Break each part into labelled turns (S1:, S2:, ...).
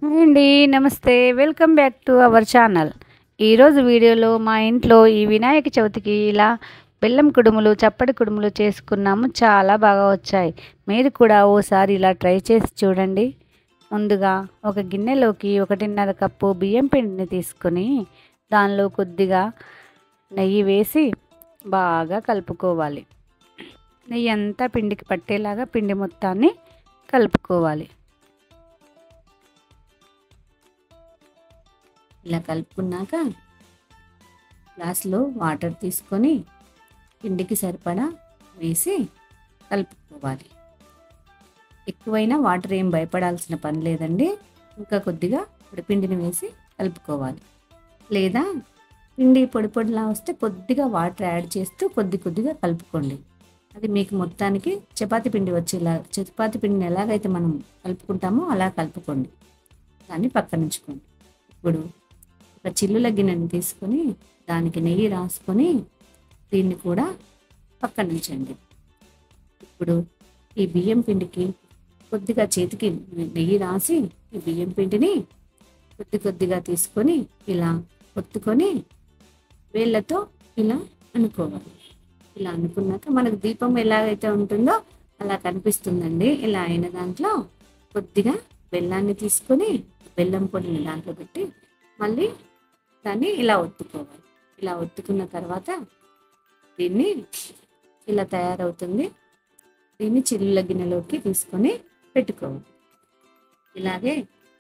S1: Hi అండి. నమస్తే. Welcome back to our channel. ఈరోజు వీడియోలో మా ఇంట్లో ఈ వినాయక చవితికి ఇలా బెల్లం కుడుములు, చప్పటి కుడుములు చేసుకున్నాము. చాలా బాగా వచ్చాయి. మీరు కూడా ఓసారి ఇలా ట్రై చేసి చూడండి. ముందుగా ఒక గిన్నెలోకి 1.5 కప్పు బియ్యం పిండిని తీసుకొని దానిలో కొద్దిగా నెయ్యి వేసి బాగా కలుపుకోవాలి. నెయ్యి అంతా పిండికి పట్టేలాగా పిండి మొత్తాన్ని కలుపుకోవాలి. ఇలా కలుపుకున్నాక గ్లాస్లో వాటర్ తీసుకొని పిండికి సరిపడా వేసి కలుపుకోవాలి. ఎక్కువైనా వాటర్ ఏం భయపడాల్సిన పని లేదండి. ఇంకా కొద్దిగా పొడిపిండిని వేసి కలుపుకోవాలి. లేదా పిండి పొడి పొడిలా వస్తే కొద్దిగా వాటర్ యాడ్ చేస్తూ కొద్దిగా కలుపుకోండి. అది మీకు మొత్తానికి చపాతీ పిండి వచ్చేలా, చపాతీ పిండిని ఎలాగైతే మనం కలుపుకుంటామో అలా కలుపుకోండి. దాన్ని పక్కన ఉంచుకోండి. ఇప్పుడు ఒక చిల్లుల గిన్నెని తీసుకొని దానికి నెయ్యి రాసుకొని దీన్ని కూడా పక్కన ఉంచండి. ఇప్పుడు ఈ బియ్యం పిండికి కొద్దిగా చేతికి నెయ్యి రాసి ఈ బియ్యం పిండిని కొద్దిగా తీసుకొని ఇలా ఒత్తుకొని వేళ్ళతో ఇలా అనుకోవాలి. ఇలా అనుకున్నాక మనకు దీపం ఎలాగైతే ఉంటుందో అలా కనిపిస్తుందండి. ఇలా అయిన దాంట్లో కొద్దిగా బెల్లాన్ని తీసుకొని బెల్లం పొడిని దాంట్లో పెట్టి మళ్ళీ దాన్ని ఇలా ఒత్తుకోవాలి. ఇలా ఒత్తుకున్న తర్వాత దీన్ని ఇలా తయారవుతుంది. దీన్ని చిల్లుల గిన్నెలోకి తీసుకొని పెట్టుకోవాలి. ఇలాగే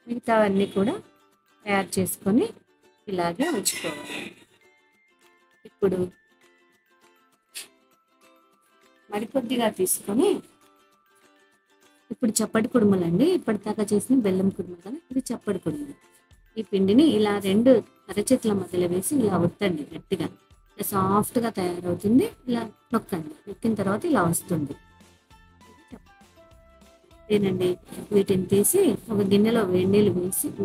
S1: మిగతావన్నీ కూడా తయారు చేసుకొని ఇలాగే ఉంచుకోవాలి. ఇప్పుడు మరికొద్దిగా తీసుకొని ఇప్పుడు చప్పటి కుడుములండి. ఇప్పటిదాకా చేసిన బెల్లం కుడుములు కదా, ఇది చప్పటి కుడుములు. ఈ పిండిని ఇలా 2 అరచేతుల మధ్యలో వేసి ఇలా ఒత్తండి గట్టిగా. సాఫ్ట్గా తయారవుతుంది. ఇలా నొక్కండి. నొక్కిన తర్వాత ఇలా వస్తుంది. ఏనండి, వీటిని తీసి ఒక గిన్నెలో వేడి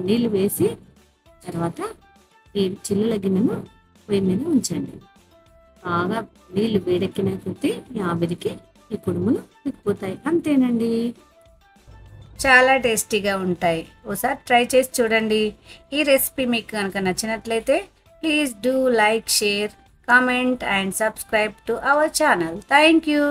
S1: నీళ్ళు వేసి తర్వాత ఈ చిల్లుల గిన్నెను పొయ్యి మీద ఉంచండి. బాగా నీళ్ళు వేడెక్కిన కొద్దీ ఈ ఆవిరికి ఈ కుడుములు ఉడికిపోతాయి. అంతేనండి. చాలా టేస్టీగా ఉంటాయి. ఒకసారి ట్రై చేసి చూడండి. ఈ రెసిపీ మీకు కనుక నచ్చినట్లయితే please do like, share, comment and subscribe to our channel. Thank you.